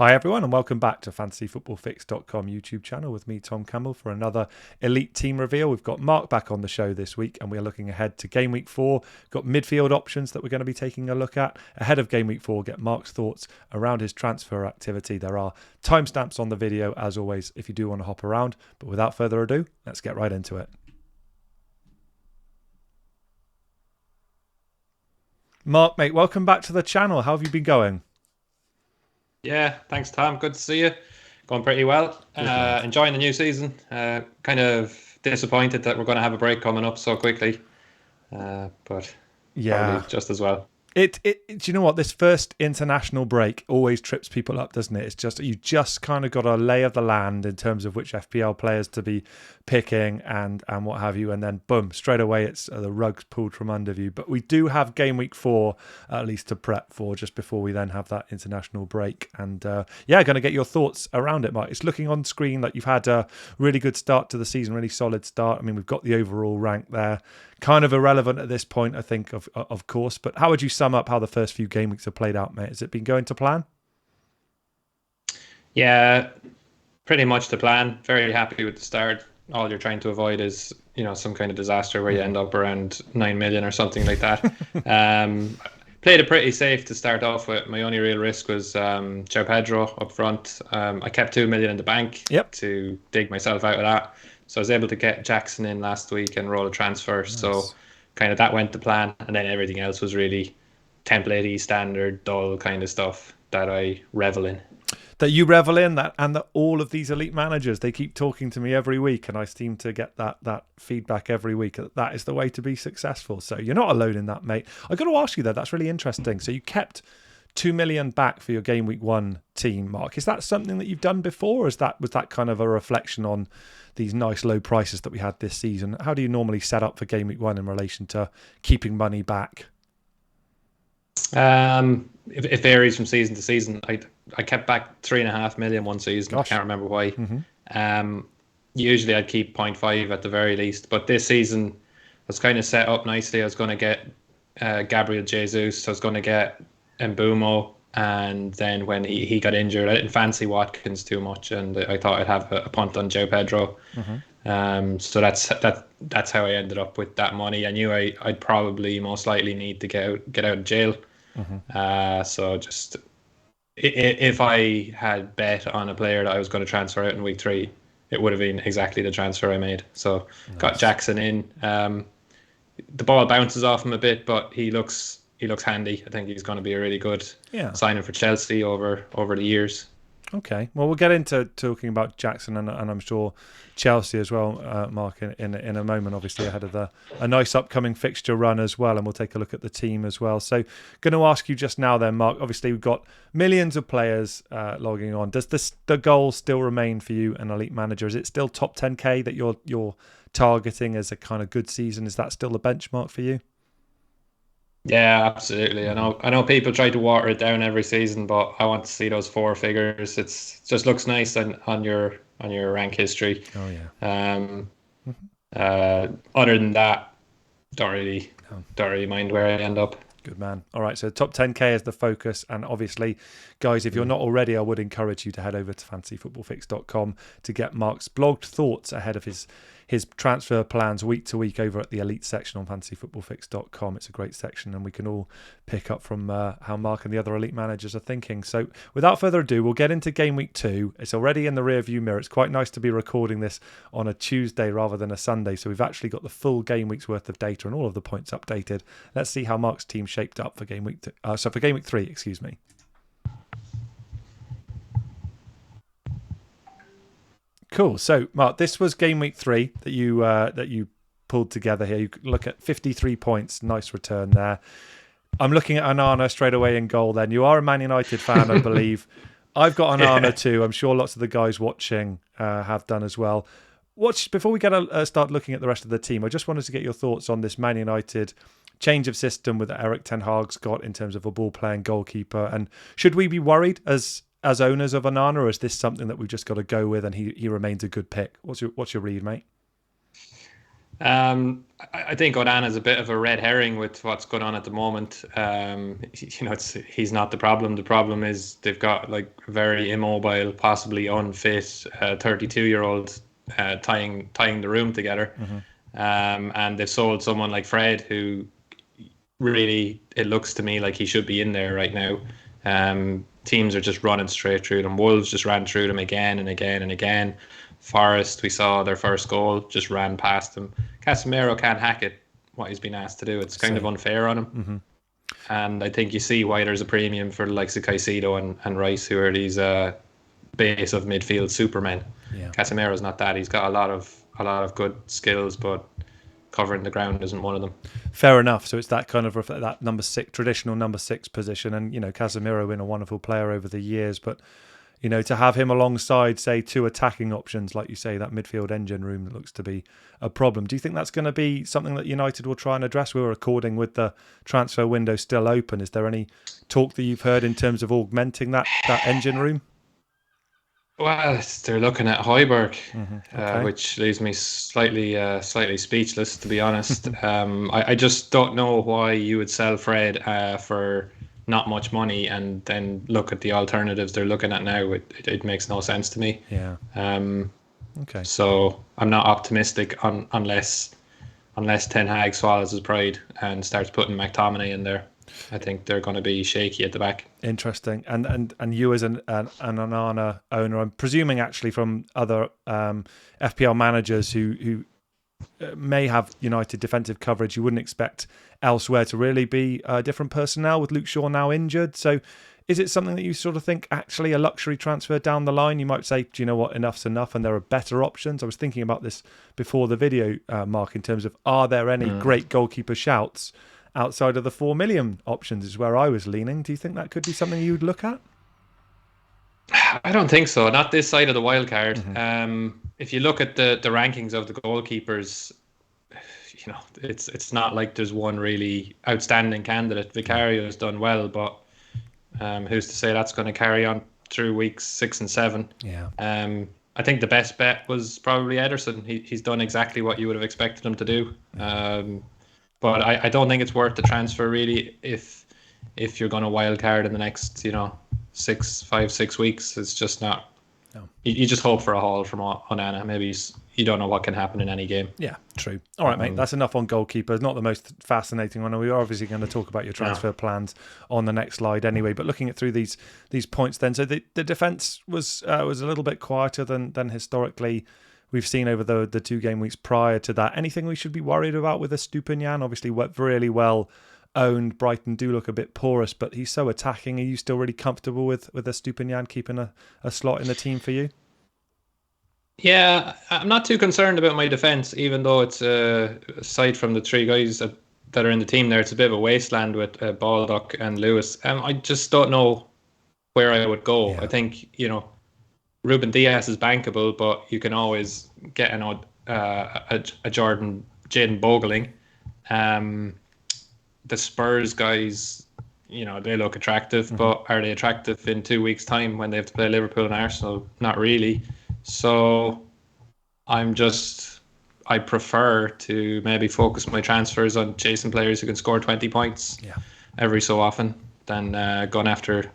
Hi everyone and welcome back to fantasyfootballfix.com YouTube channel with me, Tom Campbell, for another elite team reveal. We've got Mark back on the show this week and we're looking ahead to Game Week 4. We've got midfield options that we're going to be taking a look at. Ahead of Game Week 4, get Mark's thoughts around his transfer activity. There are timestamps on the video as always if you do want to hop around. But without further ado, let's get right into it. Mark, mate, welcome back to the channel. How have you been going? Yeah, thanks, Tom. Good to see you. Going pretty well. Enjoying the new season. Kind of disappointed that we're going to have a break coming up so quickly, but probably just as well. Do you know what? This first international break always trips people up, doesn't it? It's just you just kind of got a lay of the land in terms of which FPL players to be picking and what have you, and then boom, straight away it's the rug's pulled from under you. But we do have Game Week 4 at least to prep for just before we then have that international break. And going to get your thoughts around it, Mark. It's looking on screen like you've had a really good start to the season, really solid start. I mean, we've got the overall rank there. Kind of irrelevant at this point, I think, of course. But how would you sum up how the first few game weeks have played out, mate? Has it been going to plan? Yeah, pretty much to plan. Very happy with the start. All you're trying to avoid is, some kind of disaster where you end up around 9 million or something like that. Played it pretty safe to start off with. My only real risk was João Pedro up front. I kept 2 million in the bank to dig myself out of that. So I was able to get Jackson in last week and roll a transfer. Nice. So kind of that went to plan. And then everything else was really template-y, standard, dull kind of stuff that I revel in. That you revel in, and that all of these elite managers, they keep talking to me every week and I seem to get that feedback every week. That is the way to be successful. So you're not alone in that, mate. I've got to ask you though, that's really interesting. So you kept 2 million back for your Game Week 1 team, Mark. Is that something that you've done before, or was that kind of a reflection on these nice low prices that we had this season? How do you normally set up for Game Week 1 in relation to keeping money back? It varies from season to season. I kept back 3.5 million one season. Gosh. I can't remember why. Mm-hmm. Usually I'd keep 0.5 at the very least, but this season was kind of set up nicely. I was going to get Gabriel Jesus. I was going to get Mbumo, and then when he got injured, I didn't fancy Watkins too much, and I thought I'd have a punt on João Pedro. Mm-hmm. So that's how I ended up with that money. I knew I'd probably most likely need to get out of jail. Mm-hmm. So just if I had bet on a player that I was going to transfer out in week 3, it would have been exactly the transfer I made. So nice. Got Jackson in. The ball bounces off him a bit, but he looks handy. I think he's going to be a really good signing for Chelsea over the years. Okay, well, we'll get into talking about Jackson and I'm sure Chelsea as well, Mark, in a moment, obviously ahead of a nice upcoming fixture run as well, and we'll take a look at the team as well. So going to ask you just now then, Mark, obviously we've got millions of players logging on. Does the goal still remain for you, an elite manager? Is it still top 10k that you're targeting as a kind of good season? Is that still the benchmark for you? Yeah, absolutely. I know people try to water it down every season, but I want to see those 4 figures. It just looks nice on your rank history. Oh yeah. Other than that, don't really mind where I end up. Good man. All right, so top 10k is the focus, and obviously, guys, if you're not already, I would encourage you to head over to fantasyfootballfix.com to get Mark's blogged thoughts ahead of his transfer plans week to week over at the elite section on fantasyfootballfix.com. It's a great section, and we can all pick up from how Mark and the other elite managers are thinking. So without further ado, we'll get into Game Week 2. It's already in the rear view mirror. It's quite nice to be recording this on a Tuesday rather than a Sunday, so we've actually got the full game week's worth of data and all of the points updated. Let's see how Mark's team shaped up for Game Week 2. For Game Week 3, excuse me. Cool. So, Mark, this was Game Week 3 that you pulled together here. You look at 53 points. Nice return there. I'm looking at Onana straight away in goal then. You are a Man United fan, I believe. I've got Onana too. I'm sure lots of the guys watching have done as well. Before we start looking at the rest of the team, I just wanted to get your thoughts on this Man United change of system with Erik ten Hag's got in terms of a ball-playing goalkeeper. And should we be worried as owners of Onana, or is this something that we've just got to go with and he remains a good pick? What's your read, mate? I think Onana is a bit of a red herring with what's going on at the moment. He's not the problem. The problem is they've got like a very immobile, possibly unfit 32-year-old tying the room together. And they've sold someone like Fred, who really, it looks to me like he should be in there right now. Teams are just running straight through them. Wolves just ran through them again and again and again. Forest, we saw their first goal, just ran past them. Casemiro can't hack it, what he's been asked to do. It's kind of unfair on him. And I think you see why there's a premium for the likes of Caicedo and Rice, who are these base of midfield supermen. Casemiro's not that. He's got a lot of good skills, but covering the ground isn't one of them. Fair enough. So it's that kind of that number 6, traditional number 6 position. And, Casemiro been a wonderful player over the years, but to have him alongside, say, 2 attacking options, like you say, that midfield engine room that looks to be a problem. Do you think that's going to be something that United will try and address? We were recording with the transfer window still open. Is there any talk that you've heard in terms of augmenting that engine room? Well, they're looking at Højbjerg, which leaves me slightly speechless, to be honest. I just don't know why you would sell Fred for not much money and then look at the alternatives they're looking at now. It makes no sense to me. Okay. So I'm not optimistic unless Ten Hag swallows his pride and starts putting McTominay in there. I think they're going to be shaky at the back. Interesting. And you as an Onana owner, I'm presuming actually from other FPL managers who may have United defensive coverage, you wouldn't expect elsewhere to really be different personnel with Luke Shaw now injured. So is it something that you sort of think actually a luxury transfer down the line? You might say, do you know what, enough's enough and there are better options? I was thinking about this before the video, Mark, in terms of are there any great goalkeeper shouts outside of the 4 million options is where I was leaning. Do you think that could be something you'd look at? I don't think so. Not this side of the wild card. If you look at the rankings of the goalkeepers, it's not like there's one really outstanding candidate. Vicario has done well, but who's to say that's going to carry on through weeks 6 and 7? I think the best bet was probably Ederson. He's done exactly what you would have expected him to do. But I don't think it's worth the transfer really if you're going to wild card in the next 5-6 weeks. It's just not. No. You just hope for a haul from Onana. Maybe you don't know what can happen in any game. Yeah, true. All right, mate. That's enough on goalkeepers. Not the most fascinating one. We are obviously going to talk about your transfer plans on the next slide anyway. But looking at through these points then, so the defence was a little bit quieter than historically we've seen over the 2 game weeks prior to that. Anything we should be worried about with Estupiñán? Obviously, really well owned. Brighton do look a bit porous, but he's so attacking. Are you still really comfortable with Estupiñán keeping a slot in the team for you? Yeah, I'm not too concerned about my defence, even though it's aside from the 3 guys that are in the team there, it's a bit of a wasteland with Baldock and Lewis. I just don't know where I would go. I think, Ruben Diaz is bankable, but you can always get a Jaden Bogeling. The Spurs guys, they look attractive, but are they attractive in 2 weeks' time when they have to play Liverpool and Arsenal? Not really. So I prefer to maybe focus my transfers on chasing players who can score 20 points every so often than going after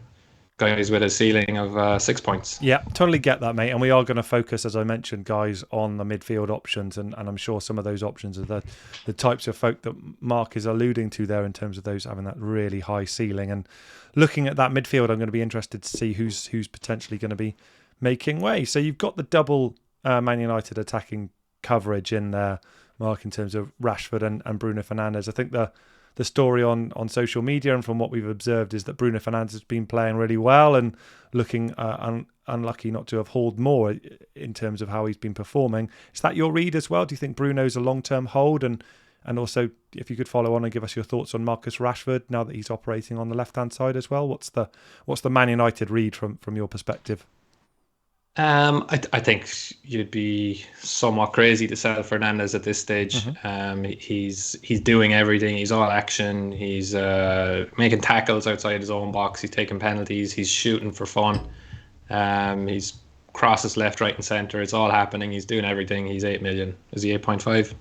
guys with a ceiling of 6 points. Yeah, totally get that, mate. And we are going to focus, as I mentioned, guys, on the midfield options. And I'm sure some of those options are the types of folk that Mark is alluding to there in terms of those having that really high ceiling. And looking at that midfield, I'm going to be interested to see who's potentially going to be making way. So you've got the double Man United attacking coverage in there, Mark, in terms of Rashford and Bruno Fernandes. I think the story on social media and from what we've observed is that Bruno Fernandes has been playing really well and looking unlucky not to have hauled more in terms of how he's been performing. Is that your read as well? Do you think Bruno's a long-term hold? And also, if you could follow on and give us your thoughts on Marcus Rashford now that he's operating on the left-hand side as well. What's the Man United read from your perspective? I think you'd be somewhat crazy to sell Fernandes at this stage. He's doing everything. He's all action. He's making tackles outside his own box. He's taking penalties. He's shooting for fun. He's crosses left, right, and centre. It's all happening. He's doing everything. He's 8 million. Is he 8.5?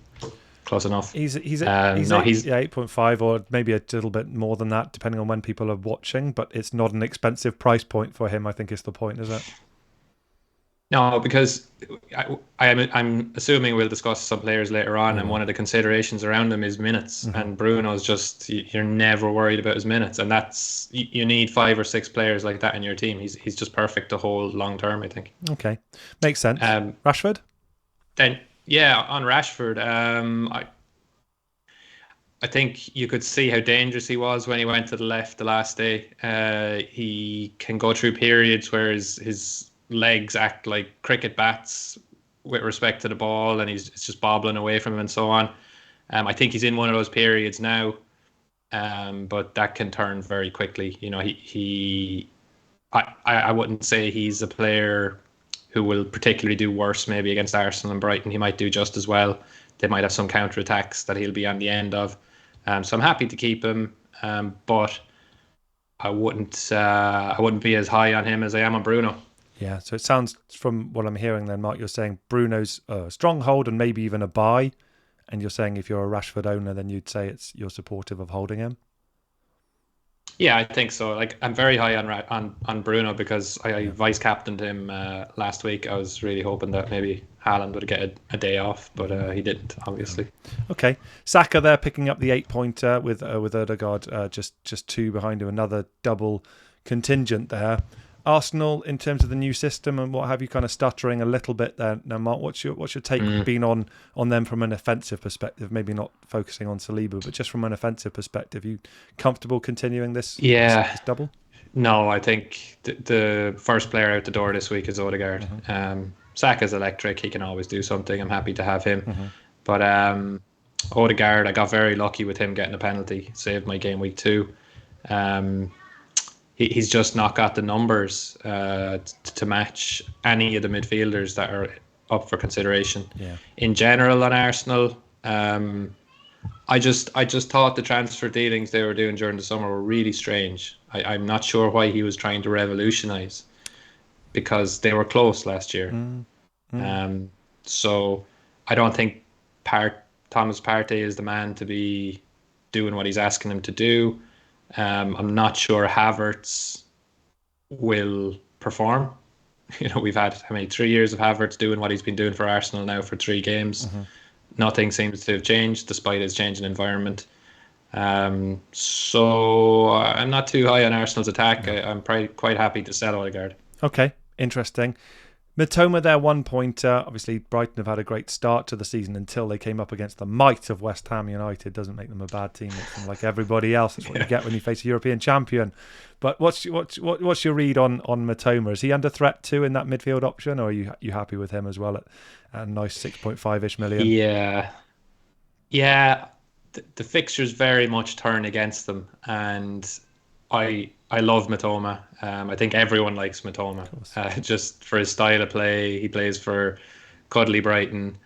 close enough. He's No, he's 8.5 or maybe a little bit more than that, depending on when people are watching. But it's not an expensive price point for him, I think is the point, is it? no, because I'm assuming we'll discuss some players later on, and one of the considerations around them is minutes. And Bruno's just, you're never worried about his minutes, and that's, you need 5 or 6 players like that in your team. He's just perfect to hold long term, I think. Okay, makes sense. Rashford? Then on Rashford, I think you could see how dangerous he was when he went to the left the last day. He can go through periods where his legs act like cricket bats with respect to the ball, and it's just bobbling away from him and so on. I think he's in one of those periods now, but that can turn very quickly. You know, I wouldn't say he's a player who will particularly do worse maybe against Arsenal and Brighton. He might do just as well. They might have some counter-attacks that he'll be on the end of. So I'm happy to keep him, but I wouldn't be as high on him as I am on Bruno. Yeah, so it sounds from what I'm hearing then, Mark, you're saying Bruno's a stronghold and maybe even a buy, and you're saying if you're a Rashford owner, then you'd say you're supportive of holding him. Yeah, I think so. Like, I'm very high on Bruno because I vice captained him last week. I was really hoping that maybe Haaland would get a day off, but he didn't, obviously. Okay, Saka there picking up the 8-pointer with Odegaard just 2 behind him. Another double contingent there. Arsenal, in terms of the new system and what have you, kind of stuttering a little bit there. Now, Mark, what's your take been on them from an offensive perspective? Maybe not focusing on Saliba, but just from an offensive perspective, you comfortable continuing this double? No, I think the first player out the door this week is Odegaard. Saka's electric; he can always do something. I'm happy to have him, but Odegaard, I got very lucky with him getting a penalty, saved my game week 2. He's just not got the numbers to match any of the midfielders that are up for consideration. Yeah. In general, on Arsenal, I just thought the transfer dealings they were doing during the summer were really strange. I'm not sure why he was trying to revolutionise, because they were close last year. So I don't think Thomas Partey is the man to be doing what he's asking him to do. I'm not sure Havertz will perform. You know, we've had 3 years of Havertz doing what he's been doing for Arsenal now for 3 games. Nothing seems to have changed despite his changing environment. So I'm not too high on Arsenal's attack. I'm probably quite happy to sell Odegaard. Okay, interesting. Mitoma there, 1-pointer. Obviously, Brighton have had a great start to the season until they came up against the might of West Ham United. Doesn't make them a bad team. Makes them like everybody else. That's what you get when you face a European champion. But what's your read on Mitoma? Is he under threat too in that midfield option, or are you happy with him as well at a nice 6.5-ish million? Yeah. The fixtures very much turn against them, and I love Mitoma. I think everyone likes Mitoma, just for his style of play. He plays for cuddly Brighton.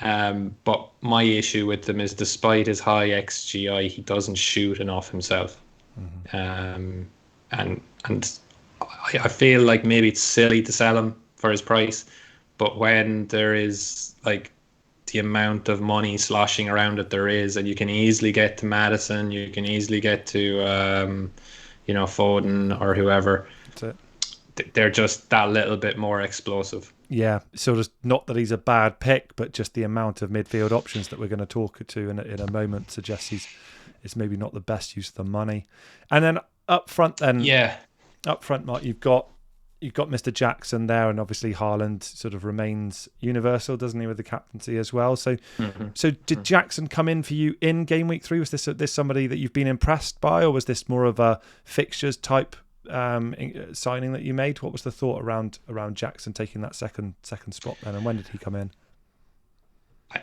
But my issue with him is, despite his high XGI, he doesn't shoot enough himself. And I feel like maybe it's silly to sell him for his price, but when there is like the amount of money sloshing around it there is, and you can easily get to Maddison, you can easily get to Foden or whoever. That's it. They're just that little bit more explosive. Yeah, sort of, not that he's a bad pick, but just the amount of midfield options that we're going to talk to in a moment suggests it's maybe not the best use of the money. And then up front, Mark, you've got Mr. Jackson there, and obviously Haaland sort of remains universal, doesn't he, with the captaincy as well? So, So did Jackson come in for you in game week 3? Was this somebody that you've been impressed by, or was this more of a fixtures type signing that you made? What was the thought around Jackson taking that second spot then, and when did he come in?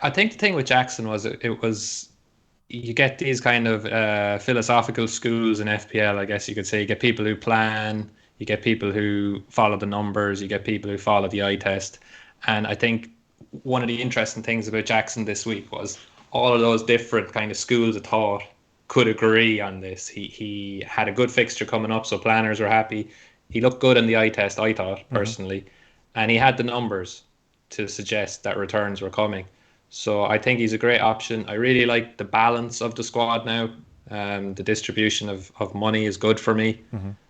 I think the thing with Jackson was it was, you get these kind of philosophical schools in FPL, I guess you could say. You get people who plan, you get people who follow the numbers, you get people who follow the eye test. And I think one of the interesting things about Jackson this week was all of those different kind of schools of thought could agree on this. He had a good fixture coming up, so planners were happy. He looked good in the eye test, I thought, personally. And he had the numbers to suggest that returns were coming. So I think he's a great option. I really like the balance of the squad now. The distribution of money is good for me,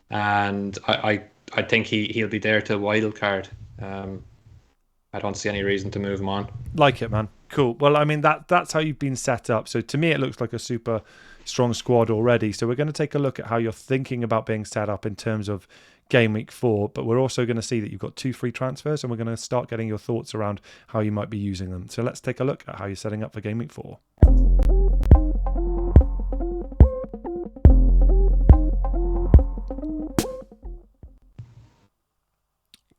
and I think he'll be there to wild card. I don't see any reason to move him on. Like it, man. Cool. Well, I mean that's how you've been set up. So to me, it looks like a super strong squad already. So we're going to take a look at how you're thinking about being set up in terms of Game Week 4, but we're also going to see that you've got 2 free transfers, and we're going to start getting your thoughts around how you might be using them. So let's take a look at how you're setting up for Game Week 4.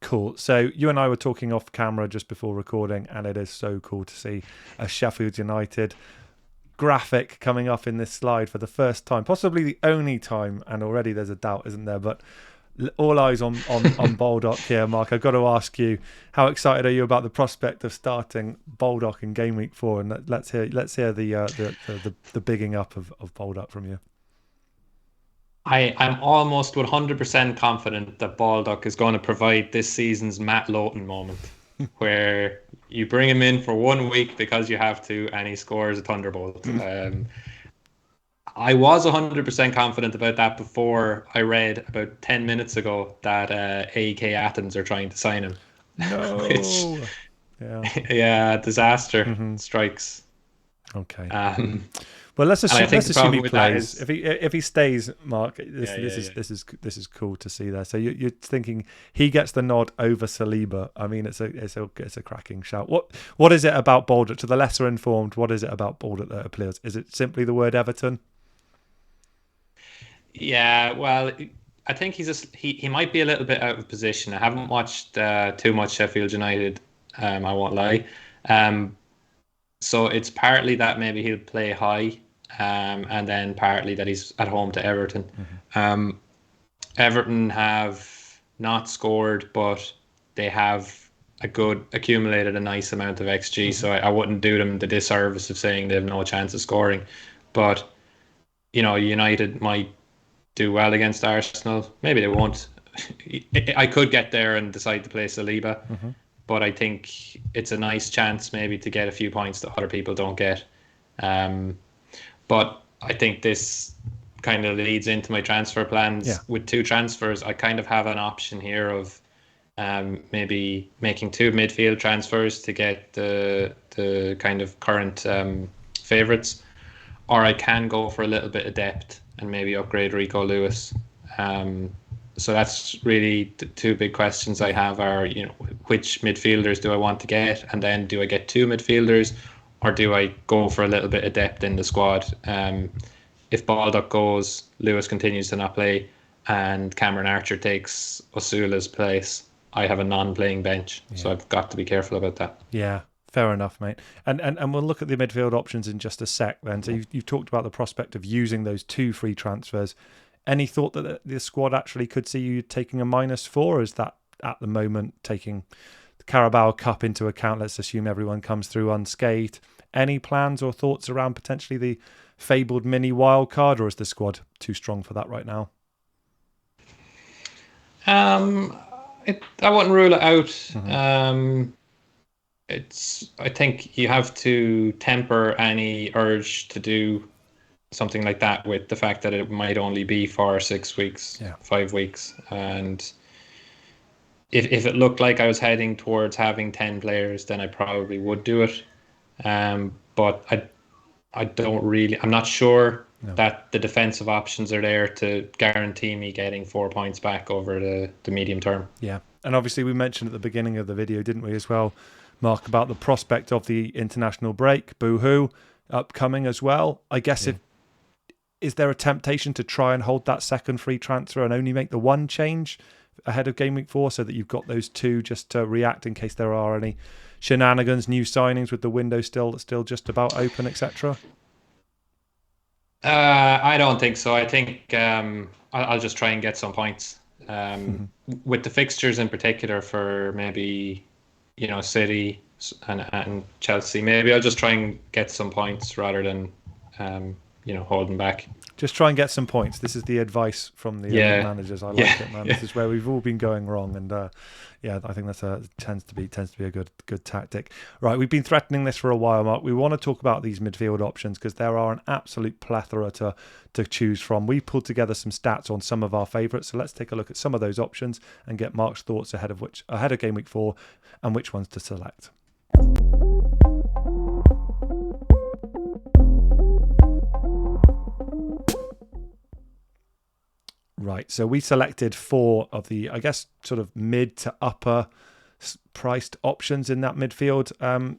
Cool. So you and I were talking off camera just before recording, and it is so cool to see a Sheffield United graphic coming up in this slide for the first time, possibly the only time, and already there's a doubt, isn't there? But all eyes on Baldock here, Mark. I've got to ask you, how excited are you about the prospect of starting Baldock in Game Week 4? And let's hear the bigging up of Baldock from you. I'm almost 100% confident that Baldock is going to provide this season's Matt Lowton moment, where you bring him in for 1 week because you have to, and he scores a thunderbolt. I was 100% confident about that before I read about 10 minutes ago that AEK Athens are trying to sign him. No. Which, yeah, disaster strikes. Okay. Well, let's assume he plays. If he stays, Mark, this is cool to see there. So you're thinking he gets the nod over Saliba. I mean, it's a cracking shout. What is it about Baldock? To the lesser informed, what is it about Baldock that appeals? Is it simply the word Everton? Yeah, well, I think he might be a little bit out of position. I haven't watched too much Sheffield United. I won't lie. So it's partly that maybe he'll play high, and then partly that he's at home to Everton. Everton have not scored, but they have accumulated a nice amount of XG. So I wouldn't do them the disservice of saying they have no chance of scoring. But United might do well against Arsenal. Maybe they won't. I could get there and decide to play Saliba, but I think it's a nice chance maybe to get a few points that other people don't get. But I think this kind of leads into my transfer plans. Yeah. With 2 transfers, I kind of have an option here of maybe making 2 midfield transfers to get the kind of current favourites, or I can go for a little bit of depth and maybe upgrade Rico Lewis. So that's really the 2 big questions I have are, which midfielders do I want to get? And then do I get 2 midfielders, or do I go for a little bit of depth in the squad? If Baldock goes, Lewis continues to not play, and Cameron Archer takes Osula's place, I have a non-playing bench. Yeah. So I've got to be careful about that. Yeah. Fair enough, mate. And we'll look at the midfield options in just a sec then. So you've talked about the prospect of using those 2 free transfers. Any thought that the squad actually could see you taking a -4, or is that at the moment taking the Carabao Cup into account? Let's assume everyone comes through unscathed. Any plans or thoughts around potentially the fabled mini wild card, or is the squad too strong for that right now? I wouldn't rule it out. I think you have to temper any urge to do something like that with the fact that it might only be for 6 weeks, 5 weeks. And if it looked like I was heading towards having 10 players, then I probably would do it. But I'm not sure that the defensive options are there to guarantee me getting 4 points back over the medium term. Yeah. And obviously we mentioned at the beginning of the video, didn't we, as well, Mark, about the prospect of the international break, boo-hoo, upcoming as well. I guess is there a temptation to try and hold that second free transfer and only make the 1 change ahead of Game Week 4 so that you've got those 2 just to react in case there are any shenanigans, new signings with the window still just about open, etc.? I don't think so. I think I'll just try and get some points. With the fixtures in particular for maybe City and Chelsea, maybe I'll just try and get some points rather than holding back. Just try and get some points. This is the advice from the managers. I like it, man. This is where we've all been going wrong, and I think that tends to be a good tactic. Right, we've been threatening this for a while, Mark. We want to talk about these midfield options because there are an absolute plethora to choose from. We pulled together some stats on some of our favourites, so let's take a look at some of those options and get Mark's thoughts ahead of Game Week 4 and which ones to select. Right, so we selected 4 of the, I guess, sort of mid to upper priced options in that midfield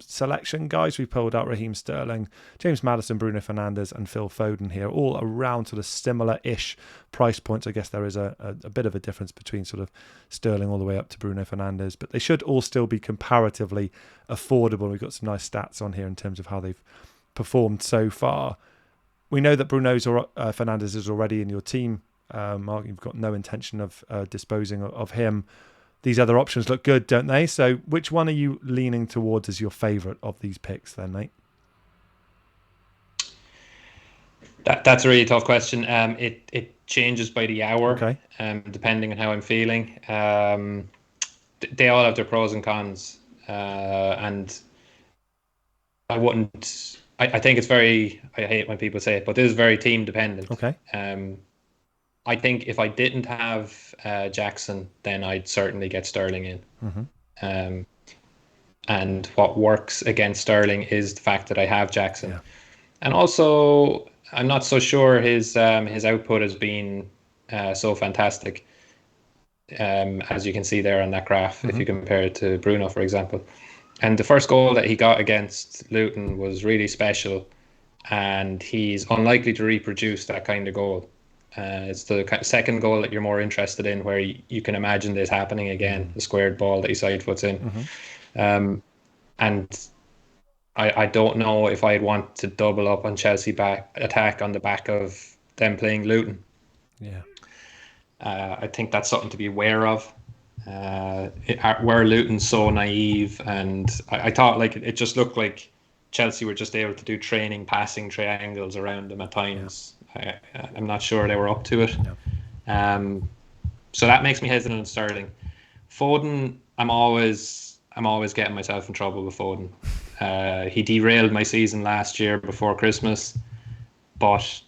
selection, guys. We pulled out Raheem Sterling, James Maddison, Bruno Fernandes and Phil Foden here, all around sort of similar-ish price points. I guess there is a bit of a difference between sort of Sterling all the way up to Bruno Fernandes, but they should all still be comparatively affordable. We've got some nice stats on here in terms of how they've performed so far. We know that Fernandes is already in your team. Mark, you've got no intention of disposing of him. These other options look good, don't they? So which one are you leaning towards as your favourite of these picks then, mate? That's a really tough question. It changes by the hour, okay. Depending on how I'm feeling. They all have their pros and cons. And I wouldn't... I think it's very... I hate when people say it, but this is very team dependent. Okay. I think if I didn't have Jackson, then I'd certainly get Sterling in. Mm-hmm. And what works against Sterling is the fact that I have Jackson. Yeah. And also, I'm not so sure his output has been so fantastic, as you can see there on that graph, if you compare it to Bruno, for example. And the first goal that he got against Luton was really special, and he's unlikely to reproduce that kind of goal. It's the second goal that you're more interested in, where you can imagine this happening again, the squared ball that he side foots in. And I don't know if I'd want to double up on Chelsea attack on the back of them playing Luton. Yeah. I think that's something to be aware of. Were Luton so naive, and I thought it just looked like Chelsea were just able to do training passing triangles around them at times. I'm not sure they were up to it. No. So that makes me hesitant on Sterling. Foden, I'm always getting myself in trouble with Foden. He derailed my season last year before Christmas, but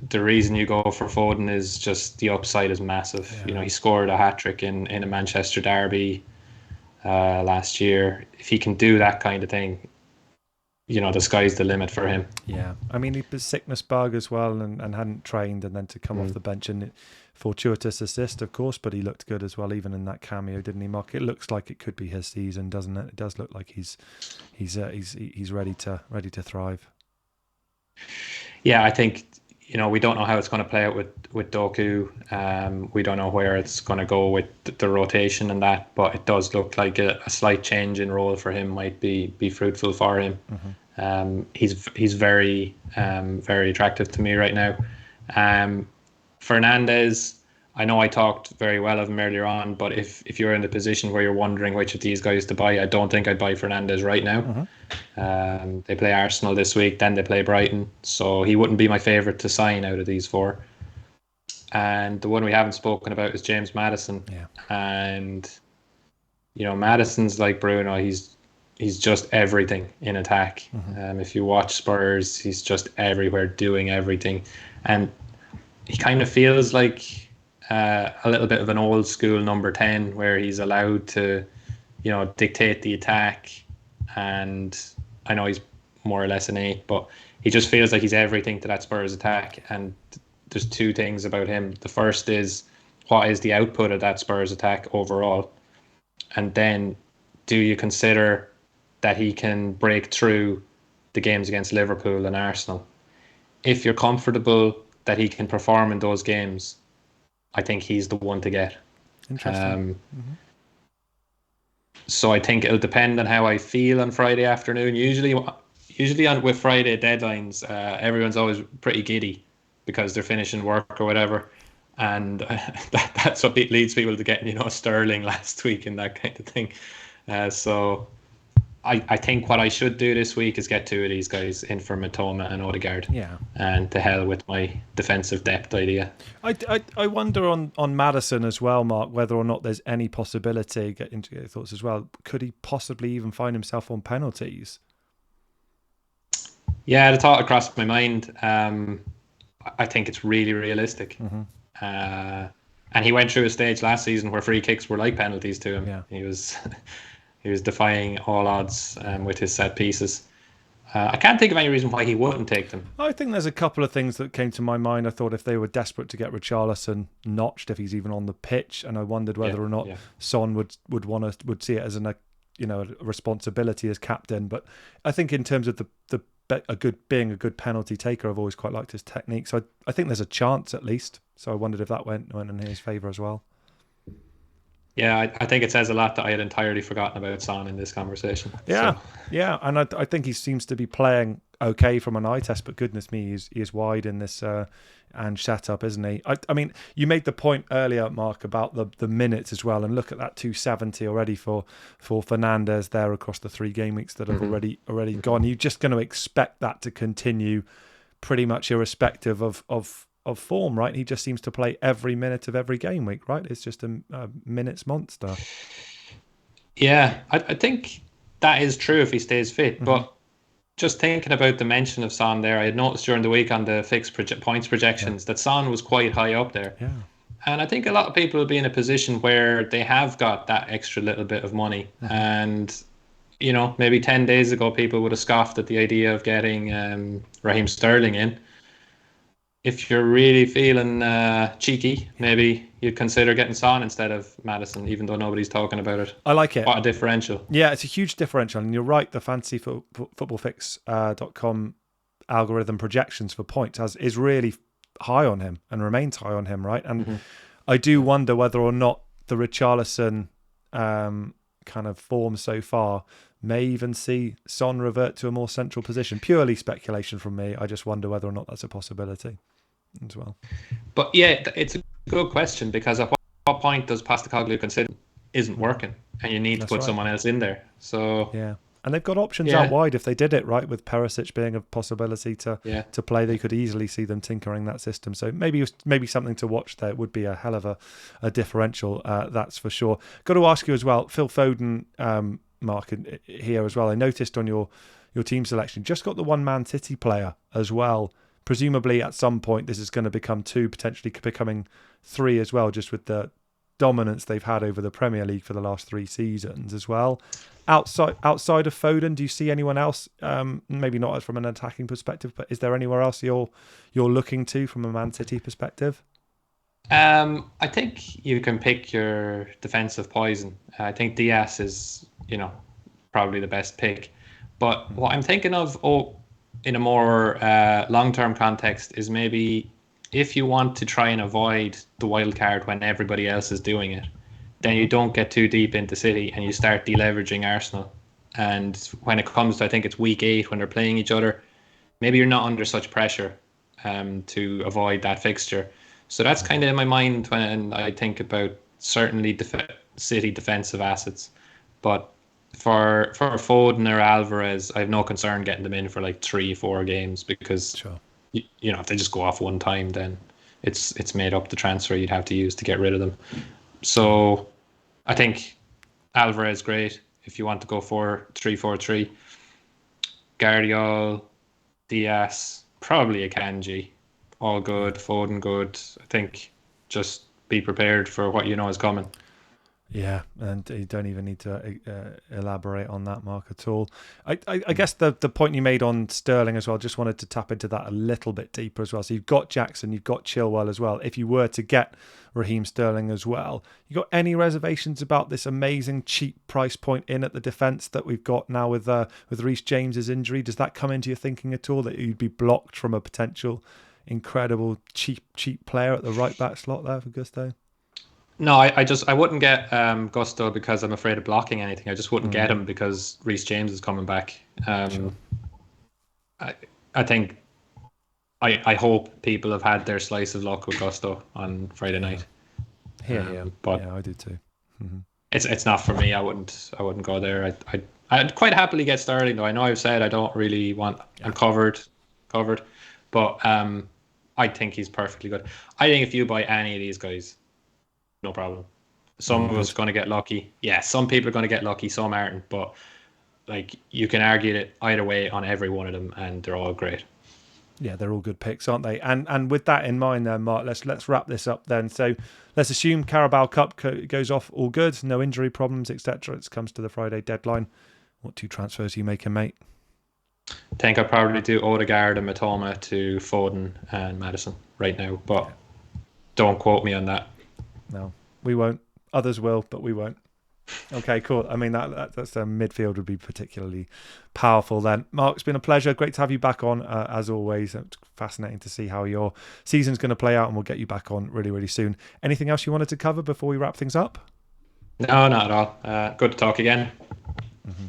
the reason you go for Foden is just the upside is massive. Yeah. He scored a hat-trick in a Manchester derby last year. If he can do that kind of thing, the sky's the limit for him. Yeah, I mean, he was sickness bug as well and hadn't trained, and then to come off the bench, and fortuitous assist, of course, but he looked good as well, even in that cameo, didn't he, Mark? It looks like it could be his season, doesn't it? It does look like he's ready to thrive. Yeah, I think we don't know how it's going to play out with Doku. We don't know where it's going to go with the rotation and that, but it does look like a slight change in role for him might be fruitful for him. He's very very attractive to me right now. Fernandes, I know I talked very well of him earlier on, but if you're in the position where you're wondering which of these guys to buy, I don't think I'd buy Fernandes right now. They play Arsenal this week, then they play Brighton, so he wouldn't be my favourite to sign out of these 4. And the one we haven't spoken about is James Maddison. Yeah. And Maddison's like Bruno, he's just everything in attack. If you watch Spurs, he's just everywhere doing everything, and he kind of feels like a little bit of an old school number 10, where he's allowed to dictate the attack. And I know he's more or less an 8, but he just feels like he's everything to that Spurs attack. And there's 2 things about him. The first is, what is the output of that Spurs attack overall? And then, do you consider that he can break through the games against Liverpool and Arsenal? If you're comfortable that he can perform in those games, I think he's the one to get. Interesting. So I think it'll depend on how I feel on Friday afternoon. Usually with Friday deadlines, everyone's always pretty giddy because they're finishing work or whatever, and that's what leads people to getting Sterling last week and that kind of thing. So I think what I should do this week is get two of these guys in for Matoma and Odegaard. Yeah. And to hell with my defensive depth idea. I wonder on Maddison as well, Mark, whether or not there's any possibility, get into your thoughts as well, could he possibly even find himself on penalties? Yeah, the thought crossed my mind. I think it's really realistic. And he went through a stage last season where free kicks were like penalties to him. Yeah. He was defying all odds with his set pieces. I can't think of any reason why he wouldn't take them. I think there's a couple of things that came to my mind. I thought if they were desperate to get Richarlison notched, if he's even on the pitch, and I wondered whether or not Son would see it as a responsibility as captain. But I think in terms of being a good penalty taker, I've always quite liked his technique. So I think there's a chance at least. So I wondered if that went in his favour as well. Yeah, I think it says a lot that I had entirely forgotten about Son in this conversation. Yeah, yeah, and I think he seems to be playing okay from an eye test, but goodness me, he is wide in this and setup, isn't he? I mean, you made the point earlier, Mark, about the minutes as well, and look at that 270 already for Fernandes there across the 3 game weeks that have already gone. You're just going to expect that to continue pretty much irrespective of form, right? He just seems to play every minute of every game week, right? It's just a minutes monster. Yeah, I think that is true if he stays fit. But just thinking about the mention of Son there, I had noticed during the week on the fixed points projections that Son was quite high up there. Yeah. And I think a lot of people will be in a position where they have got that extra little bit of money. And, maybe 10 days ago, people would have scoffed at the idea of getting Raheem Sterling in. If you're really feeling cheeky, maybe you'd consider getting Son instead of Maddison, even though nobody's talking about it. I like it. What a differential. Yeah, it's a huge differential. And you're right, the fantasyfootballfix.com algorithm projections for points is really high on him and remains high on him, right? And I do wonder whether or not the Richarlison kind of form so far may even see Son revert to a more central position. Purely speculation from me. I just wonder whether or not that's a possibility as well. But yeah, it's a good question, because at what point does Postecoglou consider isn't working and you need to put someone else in there? So yeah, and they've got options out wide if they did it right, with Perisic being a possibility to play. They could easily see them tinkering that system. So maybe something to watch there. It would be a hell of a differential, that's for sure. Got to ask you as well, Phil Foden, Mark, here as well. I noticed on your team selection, just got the one Man City player as well. Presumably at some point this is going to become 2, potentially becoming 3 as well, just with the dominance they've had over the Premier League for the last 3 seasons as well. Outside of Foden, do you see anyone else? Maybe not from an attacking perspective, but is there anywhere else you're looking to from a Man City perspective? I think you can pick your defensive poison. I think Diaz is, probably the best pick. But what I'm thinking of, in a more long-term context, is maybe if you want to try and avoid the wild card when everybody else is doing it, then you don't get too deep into City and you start deleveraging Arsenal. And when it comes to, I think it's week 8 when they're playing each other, maybe you're not under such pressure to avoid that fixture. So that's kind of in my mind when I think about certainly City defensive assets. But for Foden or Alvarez, I have no concern getting them in for like 3-4 games, because if they just go off one time, then it's made up the transfer you'd have to use to get rid of them. So I think Alvarez great if you want to go for 3-4-3. Guardiola, Diaz, probably a Kanji, all good. Foden good. I think just be prepared for what you know is coming. Yeah, and you don't even need to elaborate on that, Mark, at all. I guess the point you made on Sterling as well, just wanted to tap into that a little bit deeper as well. So you've got Jackson, you've got Chilwell as well. If you were to get Raheem Sterling as well, you got any reservations about this amazing cheap price point in at the defence that we've got now with Reece James's injury? Does that come into your thinking at all, that you'd be blocked from a potential incredible cheap player at the right back slot there for Gusto? No, I wouldn't get Gusto because I'm afraid of blocking anything. I just wouldn't get him because Reece James is coming back. Sure. I think I hope people have had their slice of luck with Gusto on Friday night. But yeah, I do too. It's not for me. I wouldn't go there. I'd quite happily get Sterling though. I know I've said I don't really want. I'm covered, but I think he's perfectly good. I think if you buy any of these guys, no problem. Some of us are going to get lucky. Yeah, some people are going to get lucky, some aren't. But like you can argue it either way on every one of them, and they're all great. Yeah, they're all good picks, aren't they? And with that in mind, then, Mark, let's wrap this up then. So let's assume Carabao Cup goes off all good, no injury problems, etc. It comes to the Friday deadline. What 2 transfers are you making, mate? I think I'd probably do Odegaard and Matoma to Foden and Madison right now, but don't quote me on that. No, we won't. Others will, but we won't. Okay, cool. I mean, that's midfield would be particularly powerful then. Mark, it's been a pleasure. Great to have you back on, as always. It's fascinating to see how your season's going to play out, and we'll get you back on really, really soon. Anything else you wanted to cover before we wrap things up? No, not at all. Good to talk again. Mm-hmm.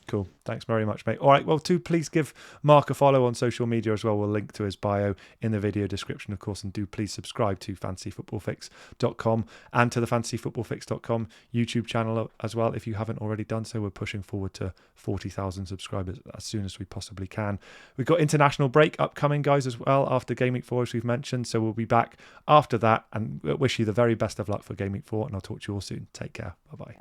Cool. Thanks very much, mate. All right. Well, please give Mark a follow on social media as well. We'll link to his bio in the video description, of course. And do please subscribe to fantasyfootballfix.com and to the fantasyfootballfix.com YouTube channel as well. If you haven't already done so, we're pushing forward to 40,000 subscribers as soon as we possibly can. We've got international break upcoming, guys, as well, after Game Week 4, as we've mentioned. So we'll be back after that, and wish you the very best of luck for Game Week 4. And I'll talk to you all soon. Take care. Bye-bye.